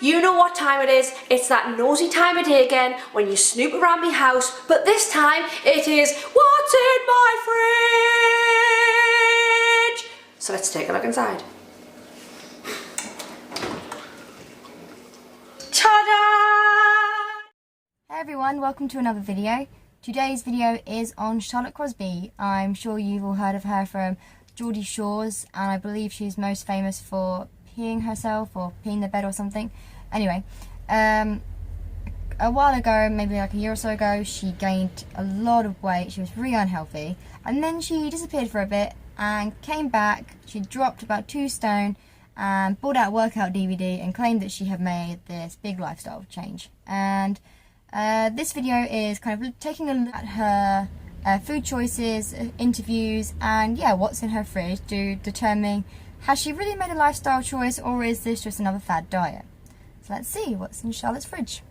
you know what time it is. It's that nosy time of day again when you snoop around my house, but this time it is what's in my fridge. So let's take a look inside. Ta-da! Hey everyone, welcome to another video. Today's video is on Charlotte Crosby. I'm sure you've all heard of her from Gordy Shores, and I believe she's most famous for peeing herself or peeing the bed or something. Anyway, a while ago, maybe like a year or so ago, she gained a lot of weight. She was really unhealthy, and then she disappeared for a bit and came back. She dropped about 2 stone and bought out a workout DVD and claimed that she had made this big lifestyle change. And this video is kind of taking a look at her food choices, interviews, and yeah, what's in her fridge to determine, has she really made a lifestyle choice or is this just another fad diet? So let's see what's in Charlotte's fridge.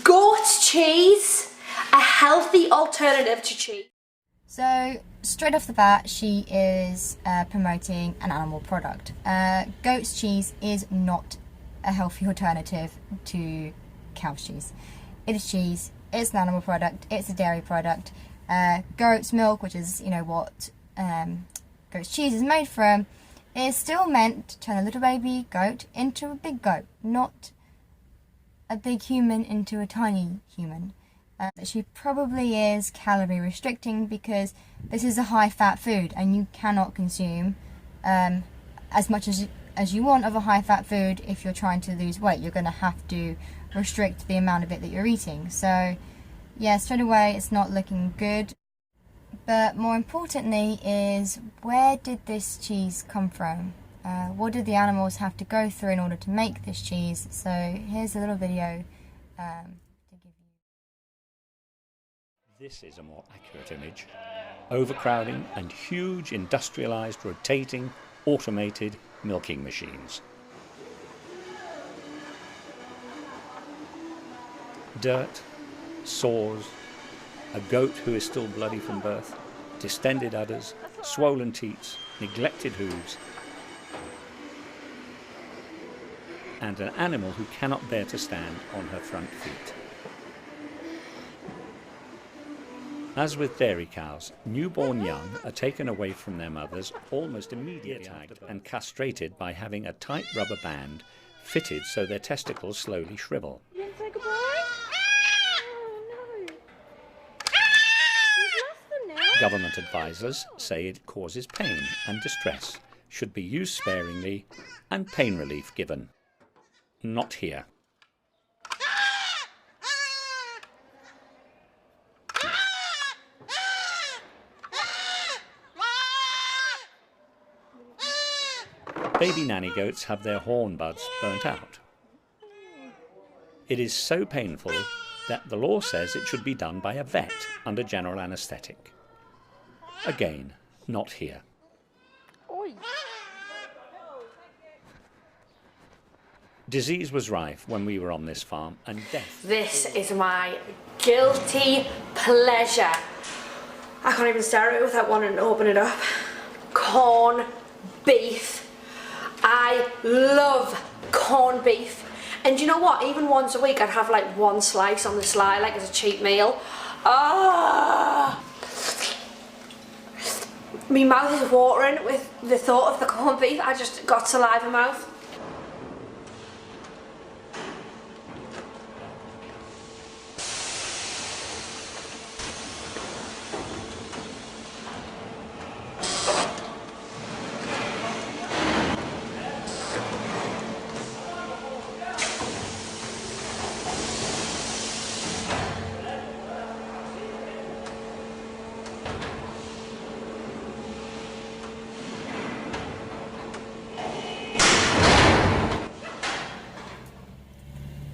Goat's cheese, a healthy alternative to cheese. So straight off the bat, she is promoting an animal product. Goat's cheese is not a healthy alternative to cow's cheese. It is cheese. It's an animal product, it's a dairy product. Goat's milk, which is, you know, what goat's cheese is made from, is still meant to turn a little baby goat into a big goat, not a big human into a tiny human. She probably is calorie restricting because this is a high fat food and you cannot consume as much as you want of a high fat food. If you're trying to lose weight, you're going to have to restrict the amount of it that you're eating. So yeah, straight away it's not looking good. But more importantly is, where did this cheese come from? What did the animals have to go through in order to make this cheese? So here's a little video to give you. This is a more accurate image. Overcrowding and huge industrialized, rotating, automated milking machines. Dirt, sores, a goat who is still bloody from birth, distended udders, swollen teats, neglected hooves, and an animal who cannot bear to stand on her front feet. As with dairy cows, newborn young are taken away from their mothers almost immediately and castrated by having a tight rubber band fitted so their testicles slowly shrivel. You didn't say goodbye? Oh no. You've lost them now. Government advisors say it causes pain and distress, should be used sparingly, and pain relief given. Not here. Baby nanny goats have their horn buds burnt out. It is so painful that the law says it should be done by a vet under general anaesthetic. Again, not here. Oi. Disease was rife when we were on this farm, and death. This is my guilty pleasure. I can't even stare at it without wanting to open it up. Corned beef. I love corned beef. And you know what? Even once a week I'd have like 1 slice on the sly, like as a cheap meal. Ah! My mouth is watering with the thought of the corned beef. I just got saliva mouth.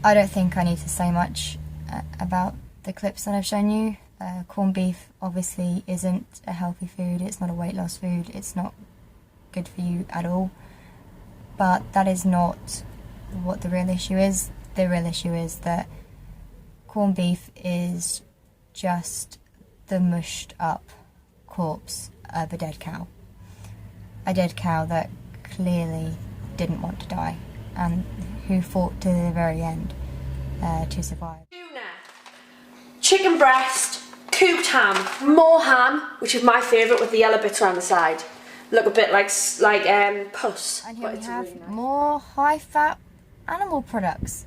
I don't think I need to say much about the clips that I've shown you. Corned beef obviously isn't a healthy food, it's not a weight loss food, it's not good for you at all. But that is not what the real issue is. The real issue is that corned beef is just the mushed up corpse of a dead cow. A dead cow that clearly didn't want to die. and who fought to the very end to survive. Tuna, chicken breast, cooked ham, more ham, which is my favourite with the yellow bits around the side. Look a bit like puss. And here but we it's have really nice. more high-fat animal products.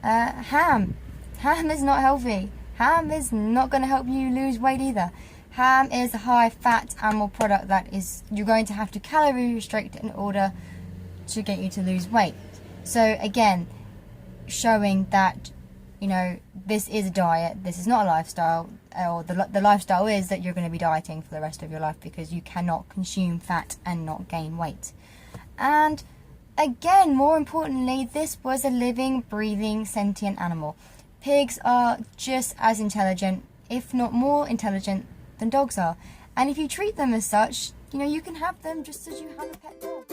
Ham. Ham is not healthy. Ham is not going to help you lose weight either. Ham is a high-fat animal product that is you're going to have to calorie restrict in order to get you to lose weight. So again, showing that, you know, this is a diet, this is not a lifestyle, or the lifestyle is that you're going to be dieting for the rest of your life because you cannot consume fat and not gain weight. And again, more importantly, this was a living, breathing, sentient animal. Pigs are just as intelligent, if not more intelligent, than dogs are. And if you treat them as such, you know, you can have them just as you have a pet dog.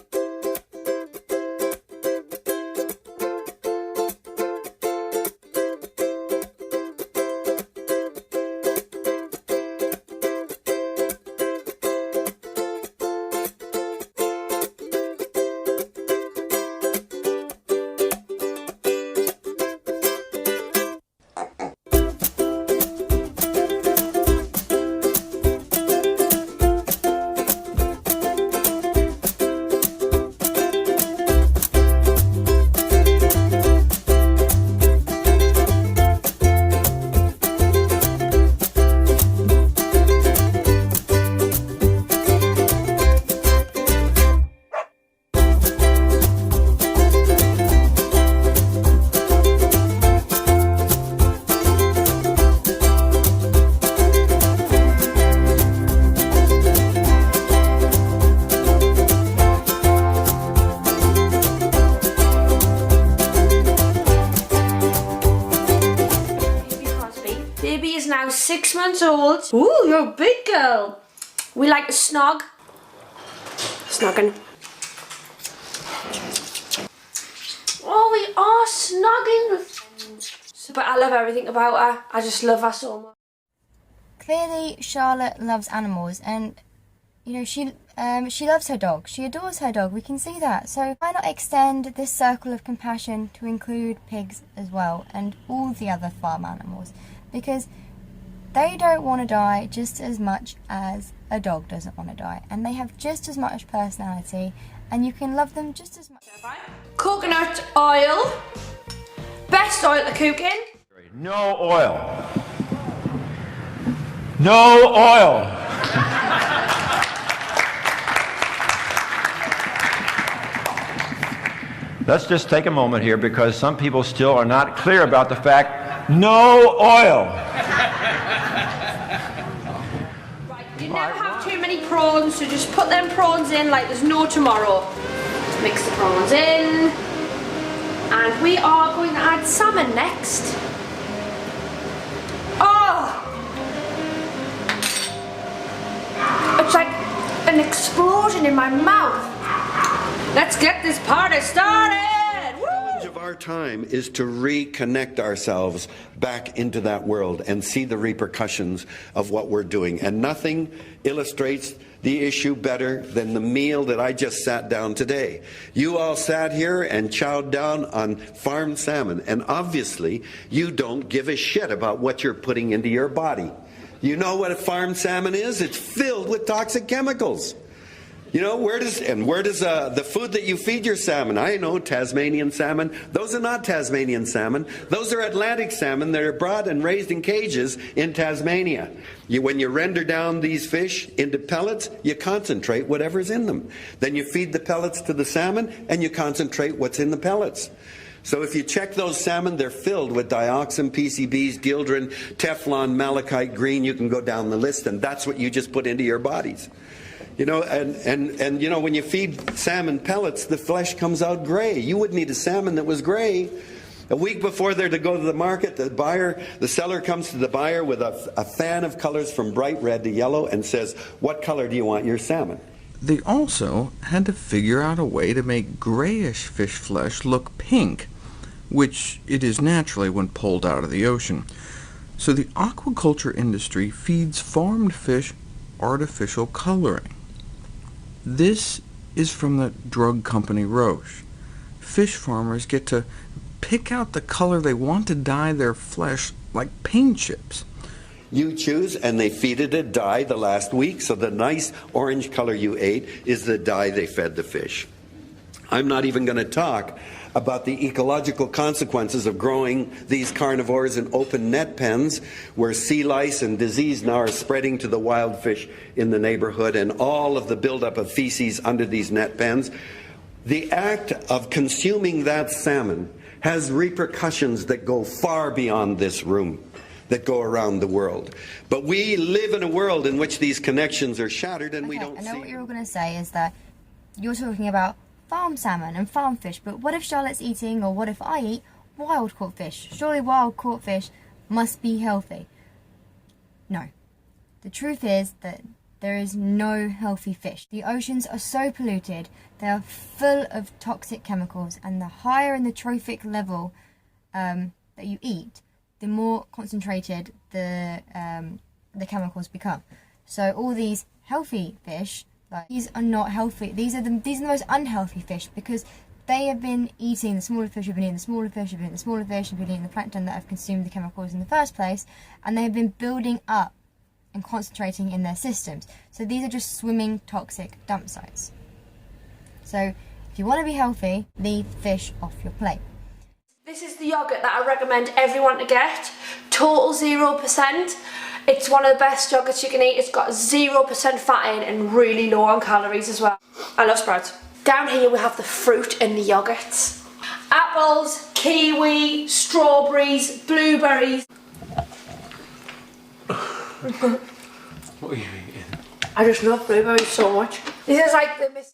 Baby is now 6 months old. Ooh, you're a big girl. We like to snog. Snogging. Oh, we are snogging. But I love everything about her. I just love her so much. Clearly, Charlotte loves animals, and you know she loves her dog. She adores her dog. We can see that. So why not extend this circle of compassion to include pigs as well, and all the other farm animals, because they don't want to die just as much as a dog doesn't want to die, and they have just as much personality, and you can love them just as much. Coconut oil. Best oil to cook in. No oil. No oil. Let's just take a moment here because some people still are not clear about the fact, no oil. Right, you never have too many prawns, so just put them prawns in like there's no tomorrow. Mix the prawns in. And we are going to add salmon next. Oh! It's like an explosion in my mouth. Let's get this party started! Woo! The challenge of our time is to reconnect ourselves back into that world and see the repercussions of what we're doing. And nothing illustrates the issue better than the meal that I just sat down today. You all sat here and chowed down on farmed salmon, and obviously you don't give a shit about what you're putting into your body. You know what a farmed salmon is? It's filled with toxic chemicals. You know, where does the food that you feed your salmon? I know Tasmanian salmon. Those are not Tasmanian salmon. Those are Atlantic salmon that are brought and raised in cages in Tasmania. When you render down these fish into pellets, you concentrate whatever's in them. Then you feed the pellets to the salmon and you concentrate what's in the pellets. So if you check those salmon, they're filled with dioxin, PCBs, dieldrin, Teflon, malachite green. You can go down the list, and that's what you just put into your bodies. You know, and you know, when you feed salmon pellets, the flesh comes out gray. You wouldn't eat a salmon that was gray. A week before they're to go to the market, the seller comes to the buyer with a fan of colors from bright red to yellow and says, "What color do you want your salmon?" They also had to figure out a way to make grayish fish flesh look pink, which it is naturally when pulled out of the ocean. So the aquaculture industry feeds farmed fish artificial coloring. This is from the drug company Roche. fish farmers get to pick out the color they want to dye their flesh like paint chips. You choose, and they feed it a dye the last week, so the nice orange color you ate is the dye they fed the fish. I'm not even going to talk about the ecological consequences of growing these carnivores in open net pens where sea lice and disease now are spreading to the wild fish in the neighborhood, and all of the buildup of feces under these net pens. The act of consuming that salmon has repercussions that go far beyond this room, that go around the world. But we live in a world in which these connections are shattered, and we don't see. I know what you're all going to say is that you're talking about farm salmon and farm fish, but what if Charlotte's eating, or what if I eat, wild caught fish? Surely wild caught fish must be healthy. No. The truth is that there is no healthy fish. The oceans are so polluted, they are full of toxic chemicals, and the higher in the trophic level that you eat, the more concentrated the chemicals become. So all these healthy fish, like, these are not healthy. These are the most unhealthy fish, because they have been eating the smaller fish, have been eating the smaller fish, have been eating the smaller fish, have been eating the plankton that have consumed the chemicals in the first place, and they have been building up and concentrating in their systems. So these are just swimming toxic dump sites. So if you want to be healthy, leave fish off your plate. This is the yogurt that I recommend everyone to get. Total 0%. It's one of the best yogurts you can eat. It's got 0% fat in and really low on calories as well. I love sprouts. Down here we have the fruit in the yogurts. Apples, kiwi, strawberries, blueberries. What are you eating? I just love blueberries so much. This is like the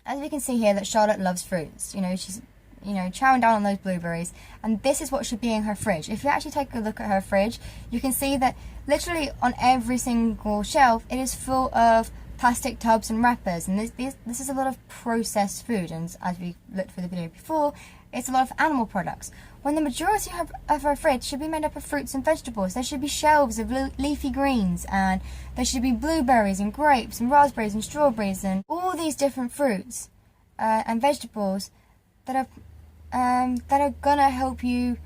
As we can see here that Charlotte loves fruits. You know, she's chowing down on those blueberries, and this is what should be in her fridge. If you actually take a look at her fridge, you can see that literally on every single shelf it is full of plastic tubs and wrappers, and this is a lot of processed food, and as we looked for the video before, it's a lot of animal products, when the majority of her fridge should be made up of fruits and vegetables. There should be shelves of leafy greens, and there should be blueberries and grapes and raspberries and strawberries and all these different fruits and vegetables that are gonna help you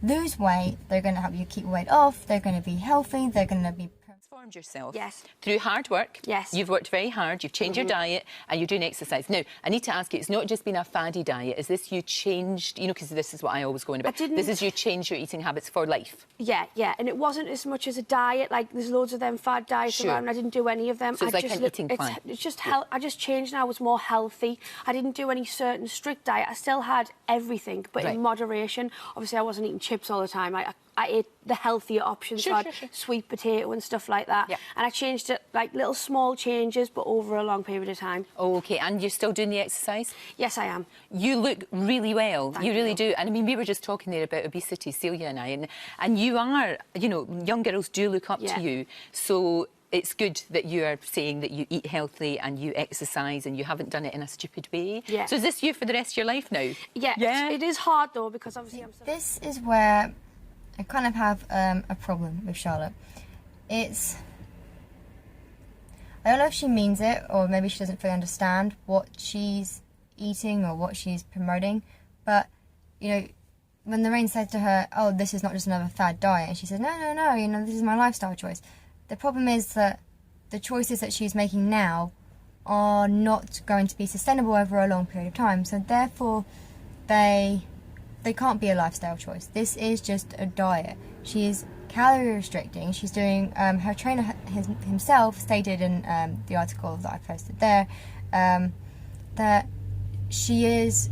lose weight. They're gonna help you keep weight off. They're gonna be healthy. They're gonna be Transformed yourself. Yes. Through hard work. Yes. You've worked very hard. You've changed your diet, and you're doing exercise. Now, I need to ask you, it's not just been a faddy diet. Is this you changed? You know, because this is what I always go on about. This is you changed your eating habits for life. Yeah, and it wasn't as much as a diet. Like, there's loads of them fad diets around. I didn't do any of them. So it's like an eating plan. It's just I just changed, and I was more healthy. I didn't do any certain strict diet. I still had everything, but in moderation. Obviously, I wasn't eating chips all the time. I ate the healthier options, sweet potato and stuff like that. Yeah. And I changed it, like little small changes, but over a long period of time. Oh, okay. And you're still doing the exercise? Yes, I am. You look really well. Thank you really you. do. And I mean, we were just talking there about obesity, Celia and I, and you are, you know, young girls do look up to you. So it's good that you are saying that you eat healthy and you exercise and you haven't done it in a stupid way. Yeah. So is this you for the rest of your life now? Yeah. It is hard though, because obviously This is where I kind of have a problem with Charlotte. I don't know if she means it, or maybe she doesn't fully understand what she's eating or what she's promoting, but, you know, when Lorraine said to her, oh, this is not just another fad diet, and she said, no, you know, this is my lifestyle choice. The problem is that the choices that she's making now are not going to be sustainable over a long period of time, so therefore they can't be a lifestyle choice. This is just a diet. She is calorie restricting. She's doing, her trainer himself stated in the article that I posted there, that she is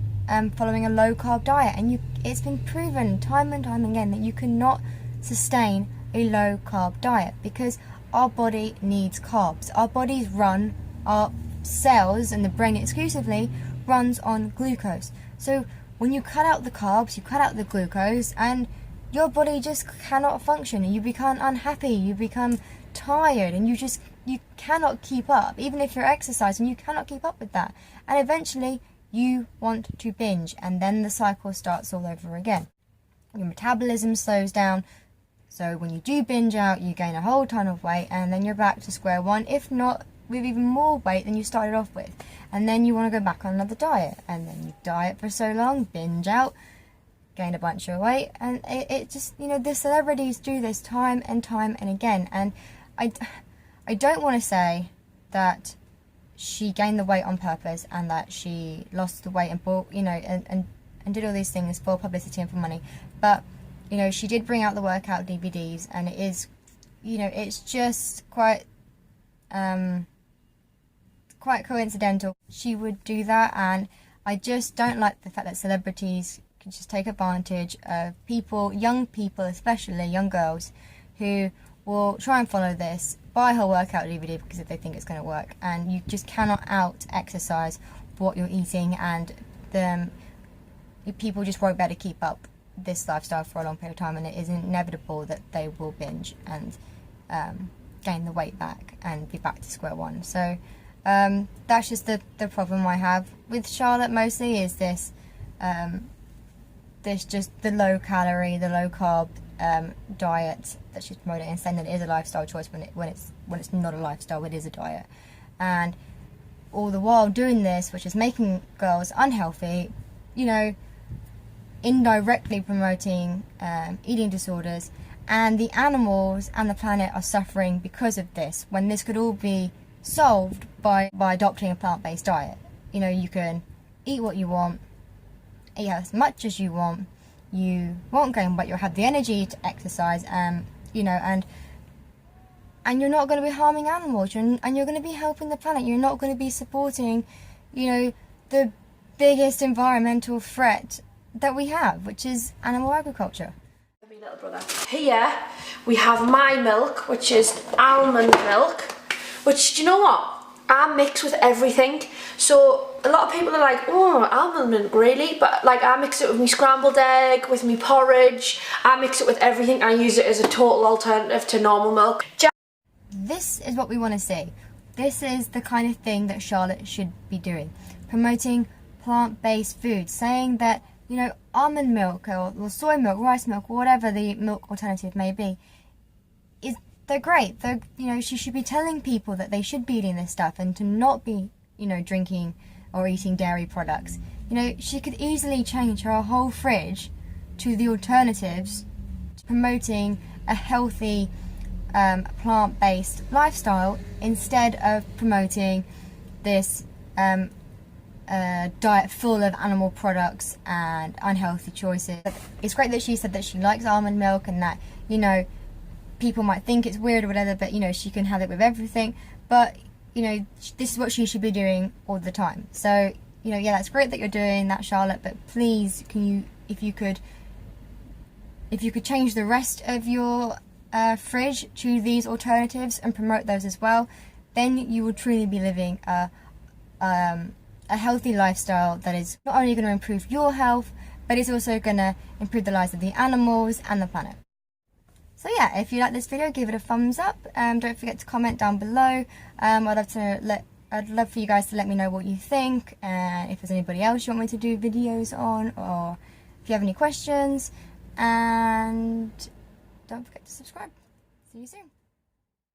following a low carb diet, and it's been proven time and time again that you cannot sustain a low carb diet because our body needs carbs. Our bodies run, our cells and the brain exclusively runs on glucose. So when you cut out the carbs, you cut out the glucose, and your body just cannot function, and you become unhappy, you become tired, and you cannot keep up. Even if you're exercising, you cannot keep up with that. And eventually you want to binge, and then the cycle starts all over again. Your metabolism slows down, so when you do binge out, you gain a whole ton of weight, and then you're back to square one, if not with even more weight than you started off with. And then you want to go back on another diet, and then you diet for so long, binge out, gain a bunch of weight, and it just, you know, the celebrities do this time and time and again. And I don't want to say that she gained the weight on purpose and that she lost the weight and bought, you know, and did all these things for publicity and for money. But, you know, she did bring out the workout DVDs, and it is, you know, it's just quite coincidental she would do that. And I just don't like the fact that celebrities can just take advantage of people, young people, especially young girls, who will try and follow this, buy her workout DVD because they think it's going to work. And you just cannot out exercise what you're eating, and people just won't be able to keep up this lifestyle for a long period of time, and it is inevitable that they will binge and gain the weight back and be back to square one. So that's just the problem I have with Charlotte mostly, is this just the low calorie, the low carb diet that she's promoting, and saying that it is a lifestyle choice when it's not a lifestyle, it is a diet. And all the while doing this, which is making girls unhealthy, you know, indirectly promoting eating disorders, and the animals and the planet are suffering because of this, when this could all be solved by adopting a plant-based diet. You know, you can eat what you want, eat as much as you want, you won't gain weight, you'll have the energy to exercise, you know, and you're not going to be harming animals, and you're going to be helping the planet. You're not going to be supporting, you know, the biggest environmental threat that we have, which is animal agriculture. My little brother. Here we have my milk, which is almond milk, which, do you know what? I mix with everything. So a lot of people are like, oh, almond milk, really? But like, I mix it with my scrambled egg, with my porridge. I mix it with everything. I use it as a total alternative to normal milk. This is what we want to see. This is the kind of thing that Charlotte should be doing. Promoting plant-based food, saying that, you know, almond milk or soy milk, rice milk, or whatever the milk alternative may be, they're great. You know, she should be telling people that they should be eating this stuff and to not be, you know, drinking or eating dairy products. You know, she could easily change her whole fridge to the alternatives to promoting a healthy plant-based lifestyle, instead of promoting this diet full of animal products and unhealthy choices. It's great that she said that she likes almond milk, and that, you know, people might think it's weird or whatever, but, you know, she can have it with everything. But, you know, this is what she should be doing all the time. So, you know, yeah, that's great that you're doing that, Charlotte, but please, can you, if you could change the rest of your fridge to these alternatives and promote those as well, then you will truly be living a healthy lifestyle that is not only going to improve your health, but it's also going to improve the lives of the animals and the planet. So yeah, if you like this video, give it a thumbs up. Don't forget to comment down below. I'd love for you guys to let me know what you think, and if there's anybody else you want me to do videos on, or if you have any questions. And don't forget to subscribe. See you soon.